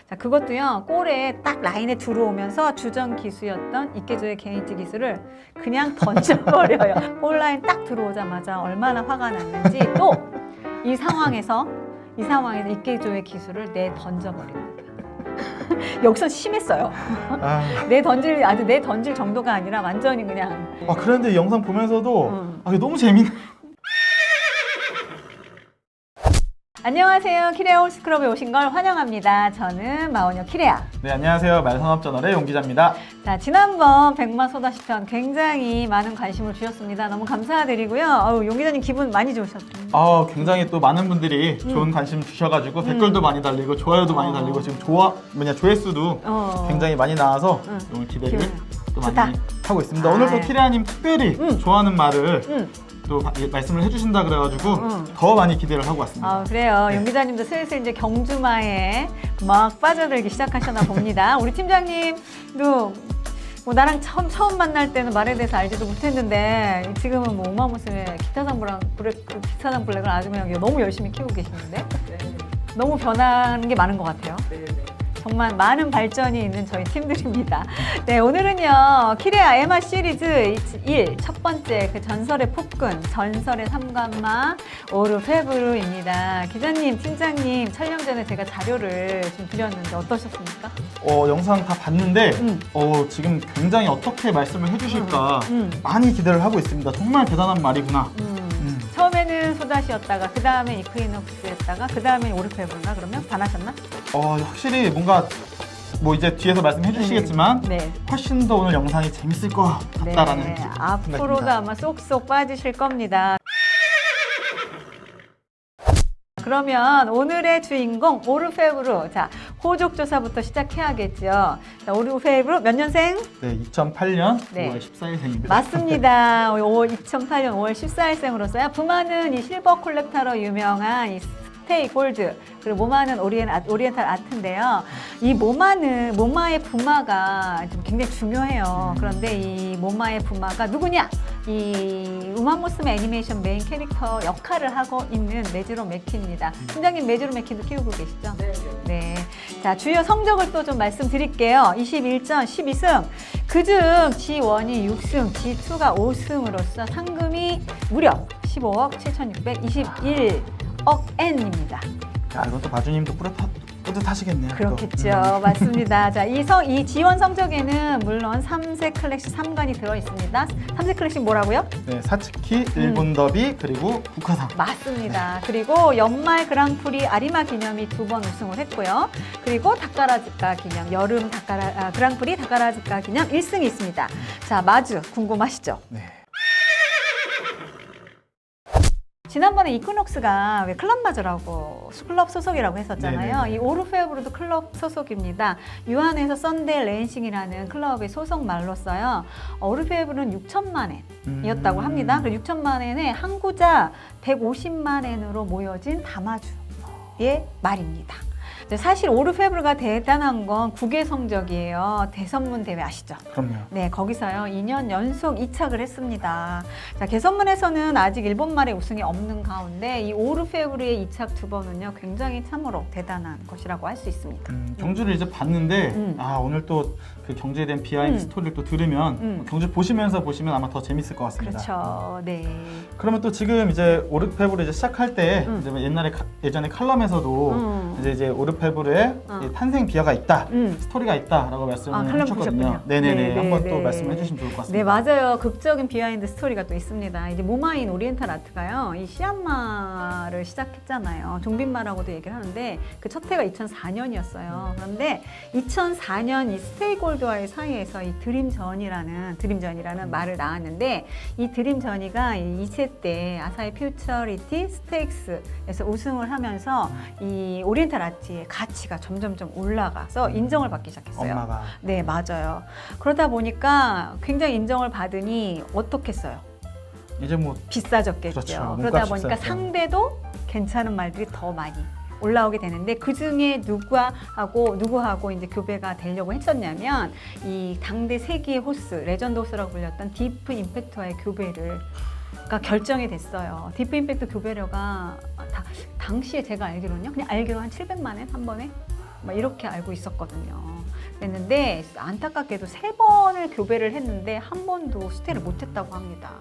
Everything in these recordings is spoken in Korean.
자, 그것도요, 골에 딱 라인에 들어오면서 주전 기수였던 이케조의 게이지 기술을 그냥 던져버려요. 골 라인 딱 들어오자마자 얼마나 화가 났는지 또 이 상황에서 이케조의 기술을 내 던져버립니다. 여기서 심했어요. 내 던질 정도가 아니라 완전히 그냥. 그런데 이 영상 보면서도 이게 너무 재밌네. 안녕하세요. 키레아 홀스클럽에 오신 걸 환영합니다. 저는 마원녀 키레아. 네, 안녕하세요. 말산업저널의 용 기자입니다. 자, 지난번 백마 소다시편 굉장히 많은 관심을 주셨습니다. 너무 감사드리고요. 용 기자님 기분 많이 좋으셨습니다. 굉장히 또 많은 분들이 좋은 관심 주셔가지고 댓글도 많이 달리고 좋아요도 많이 달리고 지금 조회수도 굉장히 많이 나와서 오늘 기대를 또 많이 하고 있습니다. 오늘 또 키레아님 특별히 좋아하는 말을 또 말씀을 해주신다 그래가지고 더 많이 기대를 하고 왔습니다. 그래요. 용 기자님도 슬슬 이제 경주마에 막 빠져들기 시작하셨나 봅니다. 우리 팀장님도 뭐 나랑 처음 만날 때는 말에 대해서 알지도 못했는데 지금은 뭐 우마무스의 기타상 블랙을 아주 그냥 너무 열심히 키우고 계시는데 너무 변하는 게 많은 것 같아요. 정말 많은 발전이 있는 저희 팀들입니다. 네, 오늘은요, 키레아 에마 시리즈 1 첫 번째 그 전설의 폭군, 전설의 삼관마 오르페브르입니다. 기자님, 팀장님, 촬영 전에 제가 자료를 좀 드렸는데 어떠셨습니까? 영상 다 봤는데 지금 굉장히 어떻게 말씀을 해주실까 많이 기대를 하고 있습니다. 정말 대단한 말이구나. 처음에는 소다시였다가 그 다음에 이크위녹스였다가 그 다음에 오르페브르인가 그러면 반하셨나? 확실히 뭔가 뭐 이제 뒤에서 말씀해 주시겠지만 네. 훨씬 더 오늘 영상이 재밌을 것 같다라는 앞으로도 아마 쏙쏙 빠지실 겁니다. 그러면 오늘의 주인공 오르페브르. 자, 호족 조사부터 시작해야겠죠. 자, 오르페브르 몇 년생? 네, 2008년 네. 5월 14일생입니다. 맞습니다. 2008년 5월 14일생으로서요. 부마는 이 실버 콜렉터로 유명한 이 스테이 골드, 그리고 모마는 오리엔탈 아트인데요. 이 모마의 부마가 좀 굉장히 중요해요. 그런데 이 모마의 부마가 누구냐? 이 우마무스메 애니메이션 메인 캐릭터 역할을 하고 있는 메즈로 메키입니다. 팀장님 메즈로 메키도 키우고 계시죠? 네. 자, 주요 성적을 또 좀 말씀드릴게요. 21전 12승. 그중 G1이 6승, G2가 5승으로서 상금이 무려 15억 7,621억 N입니다. 야, 이것도 바주님도 뿌듯하시겠네요. 그렇겠죠. 맞습니다. 자, 이 G1 성적에는 물론 3세 클래식 3관이 들어있습니다. 3세 클래식 뭐라고요? 네, 사츠키, 일본 더비, 그리고 국화상. 맞습니다. 그리고 연말 그랑프리 아리마 기념이 2번 우승을 했고요. 그리고 다카라즈카 기념, 여름 그랑프리 다카라즈카 기념 1승이 있습니다. 자, 마주 궁금하시죠? 네. 지난번에 이크녹스가 왜 클럽 마저라고 클럽 소속이라고 했었잖아요. 네네. 이 오르페브르도 클럽 소속입니다. 유한에서 썬데이 렌싱이라는 클럽의 소속 말로써요. 오르페브르는 6천만 엔이었다고 합니다. 그리고 6천만 엔에 항구자 150만 엔으로 모여진 다마주의 말입니다. 사실 오르페브르가 대단한 건 국외 성적이에요. 대선문 대회 아시죠? 그럼요. 네, 거기서요 2년 연속 2착을 했습니다. 자, 개선문에서는 아직 일본말의 우승이 없는 가운데 이 오르페브르의 2착 2번은요 굉장히 참으로 대단한 것이라고 할 수 있습니다. 경주를 이제 봤는데 오늘 또 그 경주에 대한 비하인드 스토리를 또 들으면 경주 보시면 아마 더 재밌을 것 같습니다. 그렇죠. 네. 그러면 또 지금 이제 오르페브르 이제 시작할 때 이제 예전에 칼럼에서도 이제 오르페브르의 탄생 비화가 있다, 스토리가 있다라고 말씀을 칼럼 해주셨거든요. 보셨군요. 네네네. 한번 또 네. 말씀해 주시면 좋을 것 네, 같습니다. 맞아요. 극적인 비하인드 스토리가 또 있습니다. 이제 모마인 오리엔탈 아트가요, 이 시안마를 시작했잖아요. 종빈마라고도 얘기를 하는데 그 첫 해가 2004년이었어요. 그런데 2004년 이 스테이골드와의 사이에서 이 드림전이라는 말을 나왔는데 이 드림전이가 2체 때 아사히 퓨처리티 스테이크스에서 우승을 하면서 이 오리엔탈 아트의 가치가 점점점 올라가서 인정을 받기 시작했어요. 엄마가. 네, 맞아요. 그러다 보니까 굉장히 인정을 받으니 어떻겠어요? 이제 뭐 비싸졌겠죠. 그렇죠. 그러다 몸값이 보니까 비싸죠. 상대도 괜찮은 말들이 더 많이 올라오게 되는데 그 중에 누구하고 이제 교배가 되려고 했었냐면 이 당대 세기의 호스, 레전드 호스라고 불렸던 디프 임팩트와의 교배가 결정이 됐어요. 디프 임팩트 교배료가 당시에 제가 알기로는요, 그냥 알기로 한 700만 엔 한 번에 막 이렇게 알고 있었거든요. 그랬는데 안타깝게도 3번을 교배를 했는데 한 번도 수태를 못했다고 합니다.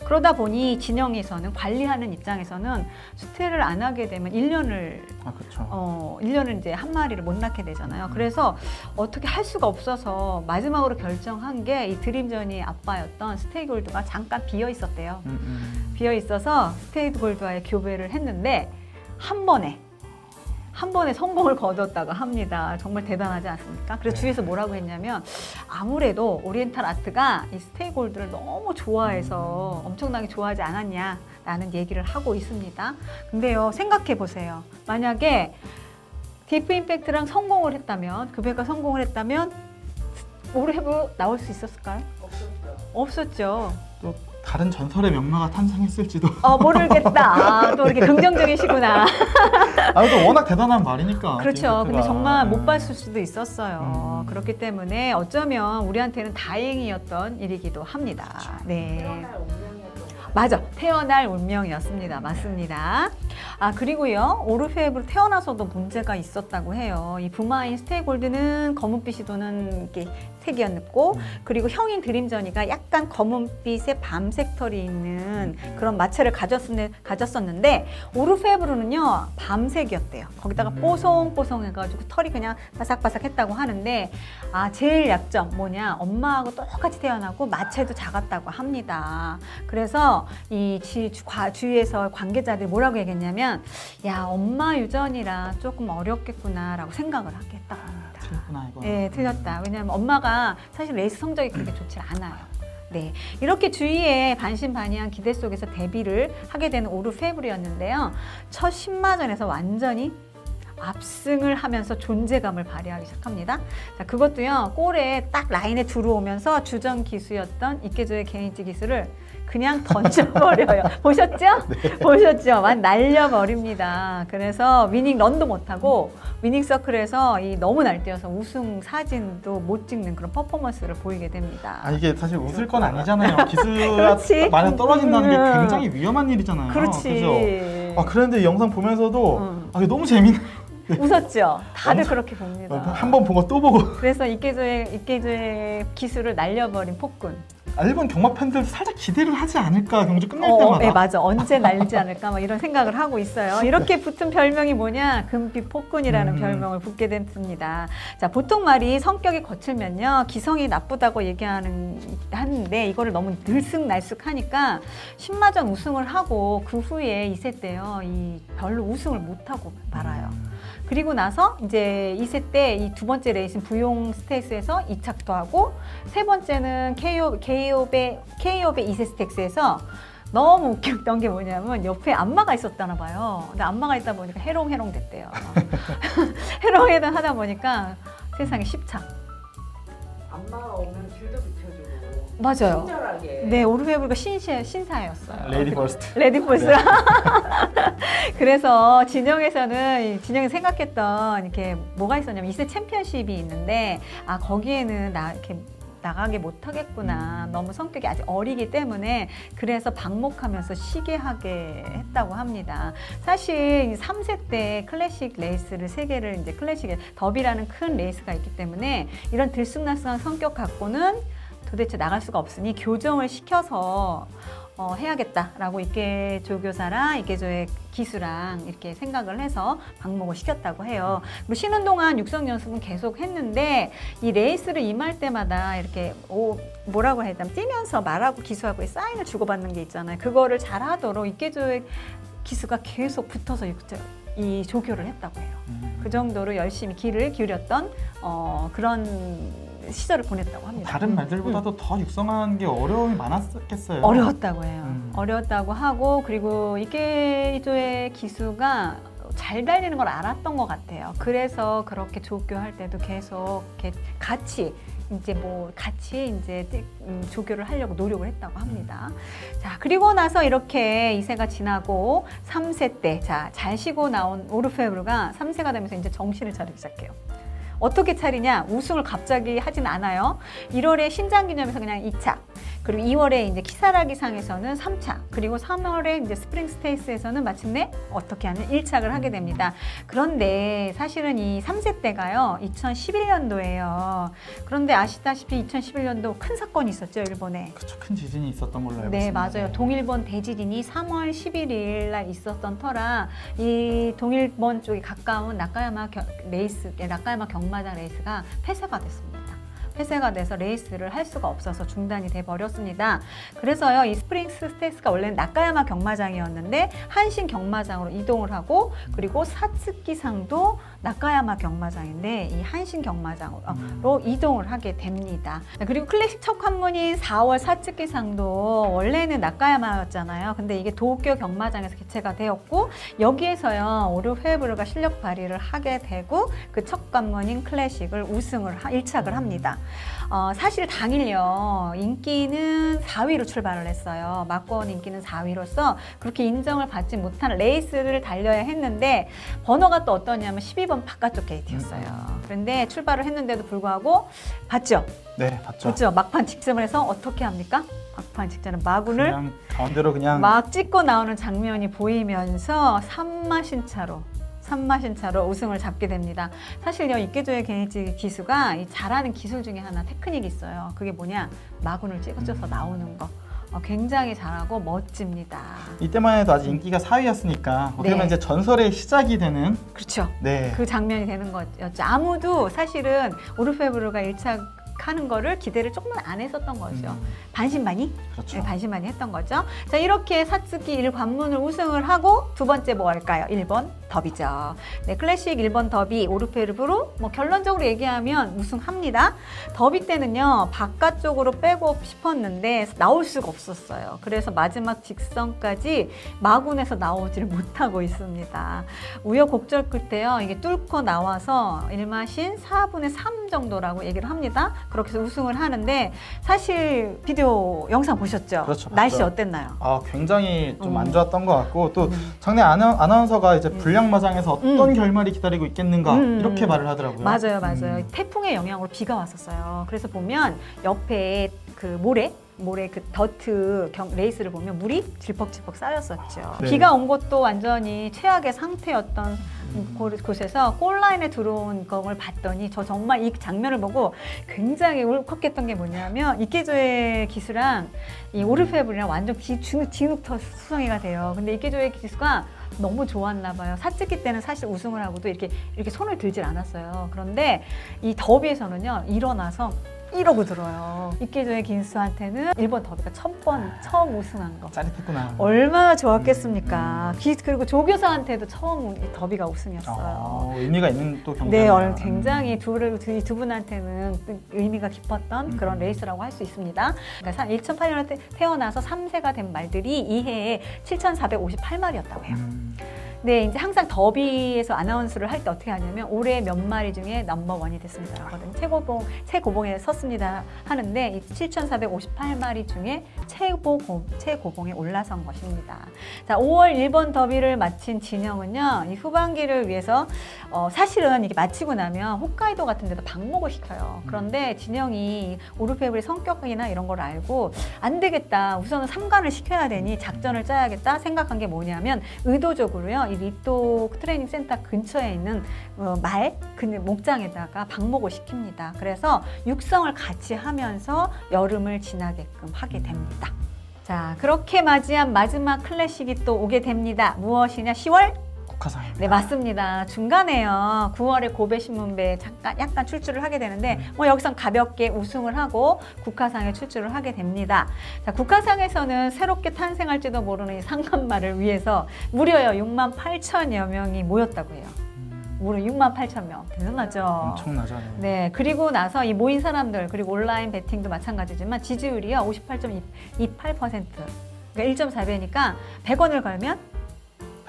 그러다 보니 진영에서는 관리하는 입장에서는 수태를 안 하게 되면 1년을 그렇죠. 1년을 이제 한 마리를 못 낳게 되잖아요. 그래서 어떻게 할 수가 없어서 마지막으로 결정한 게 이 드림전이 아빠였던 스테이골드가 잠깐 비어 있었대요. 비어 있어서 스테이골드와의 교배를 했는데 한 번에 성공을 거뒀다고 합니다. 정말 대단하지 않습니까? 그래서 주위에서 뭐라고 했냐면 아무래도 오리엔탈 아트가 이 스테이골드를 너무 좋아해서 엄청나게 좋아하지 않았냐라는 얘기를 하고 있습니다. 근데요, 생각해 보세요. 만약에 디프 임팩트랑 성공을 했다면, 교배가 성공을 했다면 오르헤브 나올 수 있었을까요? 없었죠. 또 다른 전설의 명마가 탄생했을지도 모르겠다. 또 이렇게 긍정적이시구나. 또 워낙 대단한 말이니까. 그렇죠. 근데 정말 못 봤을 수도 있었어요. 그렇기 때문에 어쩌면 우리한테는 다행이었던 일이기도 합니다. 네. 맞아. 태어날 운명이었습니다. 맞습니다. 그리고요. 오르페브로 태어나서도 문제가 있었다고 해요. 이 부마인 스테이골드는 검은빛이 도는 이렇게 색이었고, 그리고 형인 드림전이가 약간 검은빛의 밤색 털이 있는 그런 마체를 가졌었는데, 오르페브로는요, 밤색이었대요. 거기다가 뽀송뽀송해가지고 털이 그냥 바삭바삭했다고 하는데, 제일 약점 뭐냐? 엄마하고 똑같이 태어나고 마체도 작았다고 합니다. 그래서 이 주위에서 관계자들이 뭐라고 얘기했냐면, 야, 엄마 유전이라 조금 어렵겠구나라고 생각을 했다고 합니다. 틀렸구나 이거. 네, 틀렸다. 왜냐하면 엄마가 사실 레이스 성적이 그렇게 좋지 않아요. 네, 이렇게 주위에 반신반의한 기대 속에서 데뷔를 하게 되는 오르페브르였는데요. 첫 10마전에서 완전히 압승을 하면서 존재감을 발휘하기 시작합니다. 자, 그것도요, 골에 딱 라인에 들어오면서 주전 기수였던 이케조의 게이지 기수를 그냥 던져버려요. 보셨죠? 네. 보셨죠? 완 날려버립니다. 그래서 위닝 런도 못하고 위닝 서클에서 너무 날뛰어서 우승 사진도 못 찍는 그런 퍼포먼스를 보이게 됩니다. 이게 사실 웃을 건 아니잖아요. 기수가 많이 떨어진다는 게 굉장히 위험한 일이잖아요. 그렇지. 그죠? 그런데 이 영상 보면서도 이게 너무 재밌네. 웃었죠? 다들 그렇게 봅니다. 한 번 보고 또 보고. 그래서 이케조의 기술을 날려버린 폭군. 일본 경마 팬들도 살짝 기대를 하지 않을까, 경주 끝날 때마다. 네, 맞아. 언제 날리지 않을까 막 이런 생각을 하고 있어요. 이렇게 붙은 별명이 뭐냐? 금빛 폭군이라는 별명을 붙게 됐습니다. 자, 보통 말이 성격이 거칠면요, 기성이 나쁘다고 하는데 이거를 너무 들쑥날쑥하니까 10마전 우승을 하고 그 후에 2세 때요, 별로 우승을 못하고 말아요. 그리고 나서 이제 2세 때 이 두 번째 레이스인 부용 스테이스에서 2착도 하고, 세 번째는 케이옵의 2세 스택스에서 너무 웃겼던 게 뭐냐면 옆에 안마가 있었다나 봐요. 근데 안마가 있다 보니까 해롱해롱 됐대요. 해롱해롱 하다 보니까 세상에 10착. 안마가 오면 길도 비켜주고. 맞아요. 친절하게. 네, 오르페브르가 신사였어요. 레디 퍼스트. 레디 퍼스트. 그래서 진영이 생각했던 이렇게 뭐가 있었냐면 2세 챔피언십이 있는데, 거기에는 이렇게 나가게 못하겠구나. 너무 성격이 아직 어리기 때문에 그래서 방목하면서 쉬게 하게 했다고 합니다. 사실 3세 때 클래식 레이스를 3개를 이제 클래식의 더비라는 큰 레이스가 있기 때문에 이런 들쑥날쑥한 성격 갖고는 도대체 나갈 수가 없으니 교정을 시켜서 해야겠다라고 이케조 교사랑 이케조의 기수랑 이렇게 생각을 해서 방목을 시켰다고 해요. 그리고 쉬는 동안 육성 연습은 계속 했는데 이 레이스를 임할 때마다 이렇게 뭐라고 해야 되나, 뛰면서 말하고 기수하고 사인을 주고받는 게 있잖아요. 그거를 잘 하도록 이케조의 기수가 계속 붙어서 이 조교를 했다고 해요. 그 정도로 열심히 귀를 기울였던 그런 시절을 보냈다고 합니다. 다른 말들보다도 더 육성하는 게 어려움이 많았겠어요. 어려웠다고 해요. 어려웠다고 하고, 그리고 이케조의 기수가 잘 달리는 걸 알았던 것 같아요. 그래서 그렇게 조교할 때도 계속 이렇게 같이 조교를 하려고 노력을 했다고 합니다. 자, 그리고 나서 이렇게 2세가 지나고 3세 때, 잘 쉬고 나온 오르페브르가 3세가 되면서 이제 정신을 차리기 시작해요. 어떻게 차리냐? 우승을 갑자기 하진 않아요. 1월에 신장기념에서 그냥 2착, 그리고 2월에 이제 키사라기 상에서는 3차, 그리고 3월에 이제 스프링 스테이스에서는 마침내 어떻게 하는 1착을 하게 됩니다. 그런데 사실은 이 3세 때가요, 2011년도예요. 그런데 아시다시피 2011년도 큰 사건이 있었죠, 일본에. 그쵸, 큰 지진이 있었던 걸로 알고 네, 있습니다. 맞아요. 동일본 대지진이 3월 11일 날 있었던 터라 이 동일본 쪽에 가까운 나카야마 경마장 레이스가 폐쇄가 됐습니다. 폐쇄가 돼서 레이스를 할 수가 없어서 중단이 돼 버렸습니다. 그래서요, 이 스프링스 스테이스가 원래는 나카야마 경마장이었는데 한신 경마장으로 이동을 하고, 그리고 사츠키상도 나카야마 경마장인데 이 한신 경마장으로 이동을 하게 됩니다. 그리고 클래식 첫 관문인 4월 사츠키상도 원래는 나카야마였잖아요. 근데 이게 도쿄 경마장에서 개최가 되었고, 여기에서요 오르페브르가 실력 발휘를 하게 되고 그 첫 관문인 클래식을 우승을 1착을 합니다. 사실 당일요 인기는 4위로 출발을 했어요. 막권 인기는 4위로서 그렇게 인정을 받지 못한 레이스를 달려야 했는데 번호가 또 어떠냐면 12번 바깥쪽 게이트였어요. 그런데 출발을 했는데도 불구하고 봤죠? 네, 봤죠. 그렇죠. 막판 직전을 해서 어떻게 합니까? 막판 직전에 마군을 그냥 가운데로 그냥 막 찍고 나오는 장면이 보이면서 3마신 차로 우승을 잡게 됩니다. 사실요, 이케조의 게니치 기수가 이 잘하는 기술 중에 하나 테크닉이 있어요. 그게 뭐냐? 마군을 찍어줘서 나오는 거. 굉장히 잘하고 멋집니다. 이때만 해도 아직 인기가 4위였으니까 어떻게 보면 네. 이제 전설의 시작이 되는 그렇죠. 네. 그 장면이 되는 거였죠. 아무도 사실은 오르페브르가 1착 하는 거를 기대를 조금만 안 했었던 거죠. 반신반의? 그렇죠. 네, 반신반의 했던 거죠. 자, 이렇게 사츠키 1관문을 우승을 하고 두 번째 뭐 할까요? 1번 더비죠. 네, 클래식 1번 더비 오르페브르 뭐 결론적으로 얘기하면 우승합니다. 더비 때는요 바깥쪽으로 빼고 싶었는데 나올 수가 없었어요. 그래서 마지막 직선까지 마군에서 나오지를 못하고 있습니다. 우여곡절 끝에요 이게 뚫고 나와서 1마신 4분의 3 정도라고 얘기를 합니다. 그렇게 해서 우승을 하는데, 사실 비디오 영상 보셨죠? 그렇죠, 날씨 봤죠. 어땠나요? 굉장히 좀 안 좋았던 것 같고, 또 장내 아나운서가 이제 불량마장에서 어떤 결말이 기다리고 있겠는가 이렇게 말을 하더라고요. 맞아요. 태풍의 영향으로 비가 왔었어요. 그래서 보면 옆에 그 모래 그 더트 레이스를 보면 물이 질퍽질퍽 쌓였었죠. 네. 비가 온 곳도 완전히 최악의 상태였던 곳에서 골라인에 들어온 걸 봤더니 저 정말 이 장면을 보고 굉장히 울컥했던 게 뭐냐면 이케조의 기수랑 이 오르페브르랑 완전 진흙터 수성이가 돼요. 근데 이케조의 기수가 너무 좋았나 봐요. 사츠키 때는 사실 우승을 하고도 이렇게 손을 들질 않았어요. 그런데 이 더비에서는요 일어나서 이러고 들어요. 이케조의 기수한테는 일본 더비가 처음 우승한 거. 짜릿했구나. 얼마나 좋았겠습니까? 그리고 조교사한테도 처음 더비가 우승이었어요. 의미가 있는 또 네, 경기네요. 굉장히 두 분한테는 의미가 깊었던 그런 레이스라고 할 수 있습니다. 그러니까 2008년에 태어나서 3세가 된 말들이 이 해에 7,458마리였다고 해요. 네, 이제 항상 더비에서 아나운서를 할 때 어떻게 하냐면 올해 몇 마리 중에 넘버원이 됐습니다 하거든요. 최고봉에 섰습니다 하는데 이 7,458마리 중에 최고봉에 올라선 것입니다. 자, 5월 1번 더비를 마친 진영은요, 이 후반기를 위해서 사실은 이게 마치고 나면 홋카이도 같은 데도 방목을 시켜요. 그런데 진영이 오르페브르의 성격이나 이런 걸 알고 안 되겠다. 우선은 3관을 시켜야 되니 작전을 짜야겠다 생각한 게 뭐냐면 의도적으로요. 이 리또 트레이닝 센터 근처에 있는 목장에다가 방목을 시킵니다. 그래서 육성을 같이 하면서 여름을 지나게끔 하게 됩니다. 자, 그렇게 맞이한 마지막 클래식이 또 오게 됩니다. 무엇이냐? 10월? 국화상입니다. 네, 맞습니다. 중간에요. 9월에 고베신문배에 약간 출주를 하게 되는데 여기선 가볍게 우승을 하고 국화상에 출주를 하게 됩니다. 자, 국화상에서는 새롭게 탄생할지도 모르는 이 상관말을 위해서 무려요 68,000여 명이 모였다고 해요. 무려 68,000명. 대단하죠. 엄청나죠. 네, 그리고 나서 이 모인 사람들, 그리고 온라인 베팅도 마찬가지지만 지지율이요 58.28%. 그러니까 1.4배니까 100원을 걸면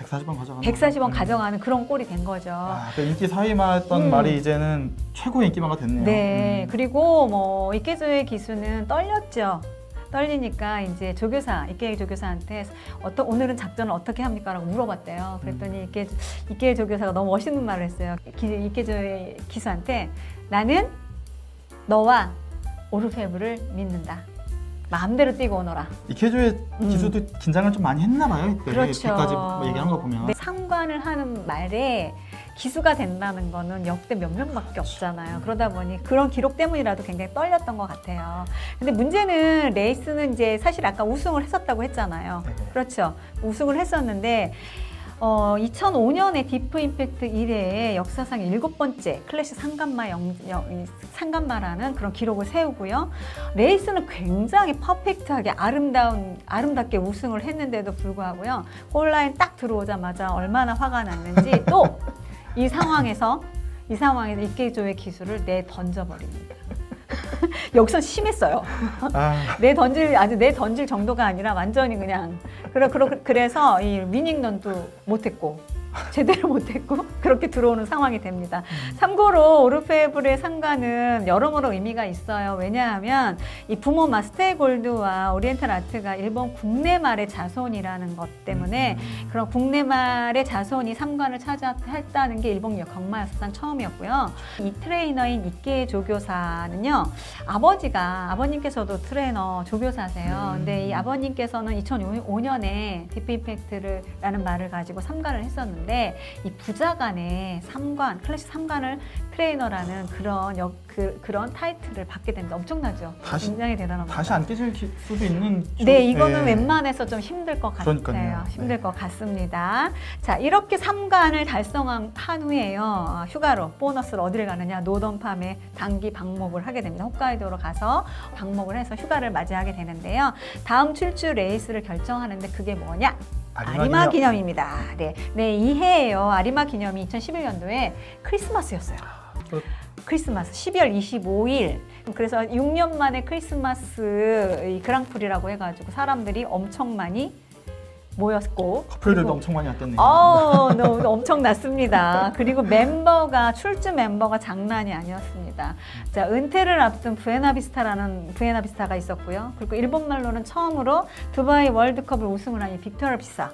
140원 가져가는 그런 꼴이 된 거죠. 그 인기 4위만 했던 말이 이제는 최고의 인기마가 됐네요. 네, 그리고 뭐 이케조의 기수는 떨렸죠. 떨리니까 이제 이케 조교사한테 오늘은 작전을 어떻게 합니까? 라고 물어봤대요. 그랬더니 이케 조교사가 너무 멋있는 말을 했어요. 이케조의 기수한테 나는 너와 오르페브를 믿는다. 마음대로 뛰고 오너라. 이케조의 기수도 긴장을 좀 많이 했나 봐요. 이때. 그렇죠. 이때까지 뭐 얘기한 거 보면. 네, 상관을 하는 말에 기수가 된다는 거는 역대 몇 명밖에 없잖아요. 그러다 보니 그런 기록 때문이라도 굉장히 떨렸던 것 같아요. 근데 문제는 레이스는 이제 사실 아까 우승을 했었다고 했잖아요. 네. 그렇죠. 우승을 했었는데 2005년에 디프 임팩트 이래에 역사상 7번째 클래식 상간마라는 그런 기록을 세우고요. 레이스는 굉장히 퍼펙트하게 아름답게 우승을 했는데도 불구하고요. 골라인 딱 들어오자마자 얼마나 화가 났는지 또 이 상황에서 이케조의 기술을 내던져버립니다. 여기서 심했어요. 내던질 정도가 아니라 완전히 그냥 그래서 이 위닝런도 못했고 제대로 못했고 그렇게 들어오는 상황이 됩니다. 참고로 오르페브르의 상관은 여러모로 의미가 있어요. 왜냐하면 이 부모 마스테이 골드와 오리엔탈 아트가 일본 국내말의 자손이라는 것 때문에 그런 국내말의 자손이 상관을 차지했다는 게 일본 경마 역사상 처음이었고요. 이 트레이너인 이케 조교사는요, 아버님께서도 트레이너 조교사세요. 근데 이 아버님께서는 2005년에 디프 임팩트라는 말을 가지고 삼관을 했었는데 이 부자간의 클래식 3관을 트레이너라는 그런 타이틀을 받게 됩니다. 엄청나죠? 굉장히 대단합니다. 다시 안 깨질 수도 있는. 네, 이거는 웬만해서 좀 힘들 것 같아요. 그러니까요. 힘들 것 같습니다. 자, 이렇게 3관을 달성한 후에요. 휴가로 보너스로 어디를 가느냐? 노던팜에 단기 방목을 하게 됩니다. 홋카이도로 가서 방목을 해서 휴가를 맞이하게 되는데요. 다음 출주 레이스를 결정하는데 그게 뭐냐? 아리마 기념입니다. 네, 이 해에요. 아리마 기념이 2011년도에 크리스마스였어요. 크리스마스 12월 25일. 그래서 6년 만에 크리스마스 이 그랑프리라고 해가지고 사람들이 엄청 많이 모였고 커플들도 엄청 많이 왔겠네요. 너무 엄청났습니다. 그리고 출주 멤버가 장난이 아니었습니다. 자, 은퇴를 앞둔 부에나비스타가 있었고요. 그리고 일본 말로는 처음으로 두바이 월드컵을 우승을 한 이 빅토르 비사,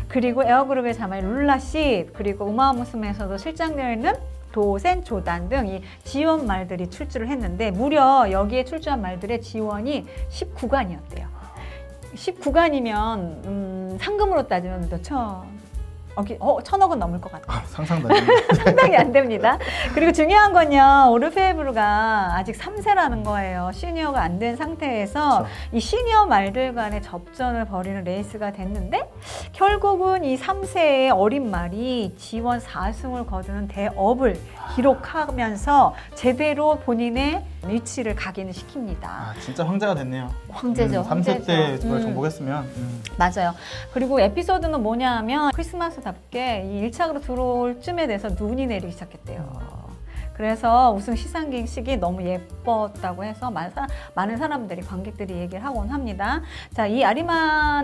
그리고 에어그룹의 자매 룰라씨, 그리고 우마무스메에서도 실장되어 있는 도센 조단 등 이 지원 말들이 출주를 했는데 무려 여기에 출주한 말들의 지원이 19관이었대요. 19관이면 상금으로 따지면 몇 천억은 넘을 것 같아요. 상상도 안 됩니다. 상당히 안 됩니다. 그리고 중요한 건요, 오르페브르가 아직 3세라는 거예요. 시니어가 안 된 상태에서 그렇죠. 이 시니어 말들 간의 접전을 벌이는 레이스가 됐는데 결국은 이 3세의 어린 말이 지원 4승을 거두는 대업을 기록하면서 제대로 본인의 위치를 각인을 시킵니다. 진짜 황제가 됐네요. 황제죠. 3세 때 그걸 정복했으면. 맞아요. 그리고 에피소드는 뭐냐 하면 크리스마스답게 이 1차로 들어올 쯤에 돼서 눈이 내리기 시작했대요. 그래서 우승 시상식이 너무 예뻤다고 해서 많은 사람들이, 관객들이 얘기를 하곤 합니다. 자, 이 아리마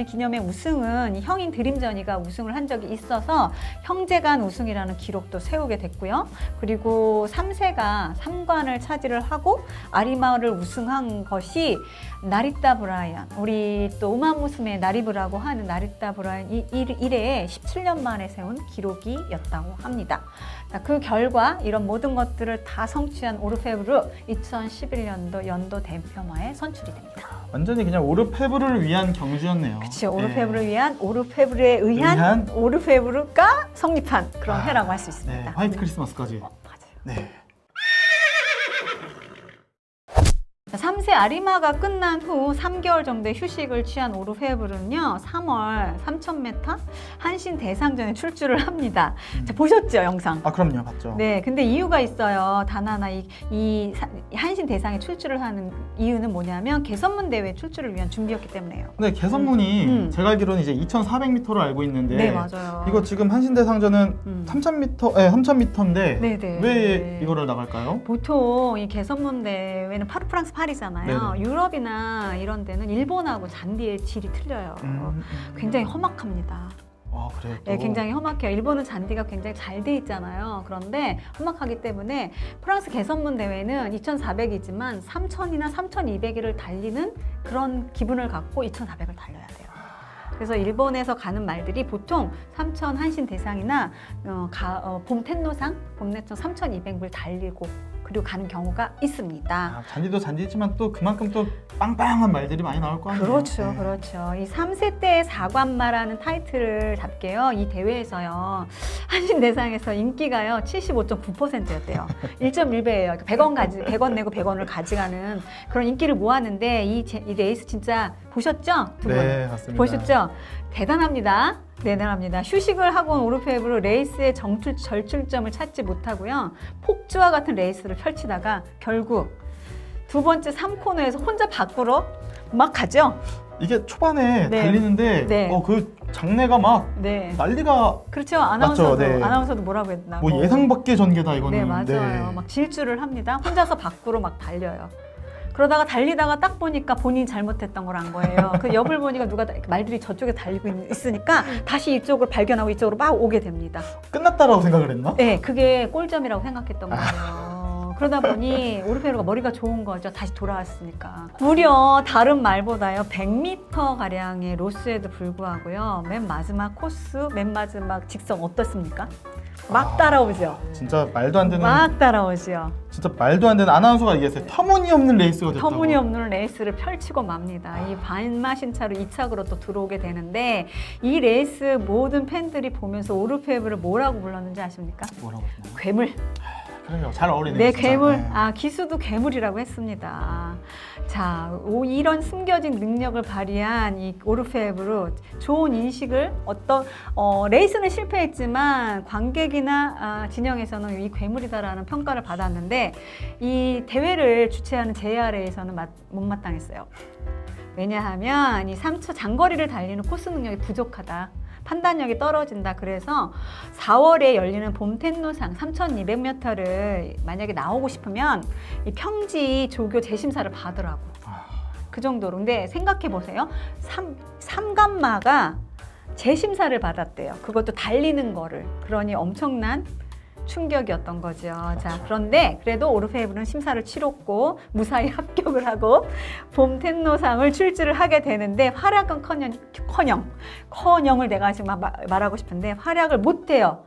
기념의 우승은 이 형인 드림저니가 우승을 한 적이 있어서 형제간 우승이라는 기록도 세우게 됐고요. 그리고 3세가 3관을 차지를 하고 아리마를 우승한 것이 나리타 브라이안, 우리 또 우마무스메 나리브라고 하는 나리타 브라이안 이래에 17년 만에 세운 기록이었다고 합니다. 자, 그 결과 이런 모든 것들을 다 성취한 오르페브르 2011년도 연도 대표마에 선출이 됩니다. 완전히 그냥 오르페브르를 위한 경주였네요. 그렇죠. 오르페브르에 의한 오르페브르가 성립한 그런 해라고 할 수 있습니다. 네, 화이트 크리스마스까지. 맞아요. 네. 3세 아리마가 끝난 후 3개월 정도의 휴식을 취한 오르페브르는요, 3월 3000m 한신 대상전에 출주를 합니다. 자, 보셨죠, 영상? 그럼요, 봤죠. 네, 근데 이유가 있어요. 단 하나, 이 한신 대상에 출주를 하는 이유는 뭐냐면 개선문 대회 출주를 위한 준비였기 때문에요. 근데 개선문이 제가 알기로는 이제 2,400m로 알고 있는데, 네, 맞아요. 이거 지금 한신 대상전은 3,000m인데 네네. 왜 이거를 나갈까요? 보통 이 개선문 대회는 프랑스 파리잖아요. 네네. 유럽이나 이런 데는 일본하고 잔디의 질이 틀려요. 굉장히 험악합니다. 그래요? 네, 굉장히 험악해요. 일본은 잔디가 굉장히 잘 돼 있잖아요. 그런데 험악하기 때문에 프랑스 개선문 대회는 2,400이지만 3,000이나 3,200을 달리는 그런 기분을 갖고 2,400을 달려야 돼요. 그래서 일본에서 가는 말들이 보통 3,000 한신 대상이나 봄 텐노상, 봄내천 3,200을 달리고 그리고 가는 경우가 있습니다. 아, 잔디도 잔디지만 또 그만큼 또 빵빵한 말들이 많이 나올 거 아니에요. 그렇죠, 네. 그렇죠. 이 3세 때의 사관마라는 타이틀을 잡게요. 이 대회에서요. 한신대상에서 인기가요 75.9%였대요. 1.1배예요. 100원 내고 100원을 가져가는 그런 인기를 모았는데 이 레이스 진짜 보셨죠? 두 분? 네, 맞습니다. 보셨죠? 대단합니다. 대단합니다. 휴식을 하고 온 오르페브르 레이스의 절출점을 찾지 못하고요. 폭주와 같은 레이스를 펼치다가 결국 두 번째 3코너에서 혼자 밖으로 막 가죠. 이게 초반에 네. 달리는데 네. 그 장내가 막 네. 난리가 그렇죠. 아나운서도 맞죠? 네. 아나운서도 뭐라고 했나? 뭐 예상 밖의 전개다 이거는. 네, 맞아요. 막 질주를 합니다. 혼자서 밖으로 막 달려요. 그러다가 달리다가 딱 보니까 본인이 잘못했던 걸 안 거예요. 그 옆을 보니까 누가 말들이 저쪽에 달리고 있으니까 다시 이쪽으로 발견하고 이쪽으로 막 오게 됩니다. 끝났다라고 생각을 했나? 네, 그게 꼴점이라고 생각했던 거예요. 그러다 보니 오르페르가 머리가 좋은 거죠. 다시 돌아왔으니까. 무려 다른 말보다요 100m 가량의 로스에도 불구하고요. 맨 마지막 코스, 맨 마지막 직선 어떻습니까? 막 따라오죠. 진짜 말도 안 되는 막 따라오죠. 진짜 말도 안 되는 아나운서가 얘기했어요. 터무니없는 레이스가 됐다고. 터무니없는 레이스를 펼치고 맙니다. 이 반마신차로 2착으로 또 들어오게 되는데 이 레이스 모든 팬들이 보면서 오르페브를 뭐라고 불렀는지 아십니까? 뭐라고 했나요? 괴물. 그래요. 잘 어울리네요. 네, 진짜. 괴물. 네. 아, 기수도 괴물이라고 했습니다. 자, 이런 숨겨진 능력을 발휘한 이 오르페브르 좋은 인식을 레이스는 실패했지만 관객이나 진영에서는 이 괴물이다라는 평가를 받았는데 이 대회를 주최하는 JRA에서는 못마땅했어요. 왜냐하면 이 3초 장거리를 달리는 코스 능력이 부족하다. 판단력이 떨어진다. 그래서 4월에 열리는 봄텐노상 3,200m를 만약에 나오고 싶으면 이 평지 조교 재심사를 받으라고. 그 정도로. 근데 생각해 보세요. 삼간마가 재심사를 받았대요. 그것도 달리는 거를. 그러니 엄청난 충격이었던 거죠. 자, 그런데 그래도 오르페브르는 심사를 치렀고 무사히 합격을 하고 봄텐노상을 출주를 하게 되는데 활약은 커녕을 내가 지금 말하고 싶은데 활약을 못해요.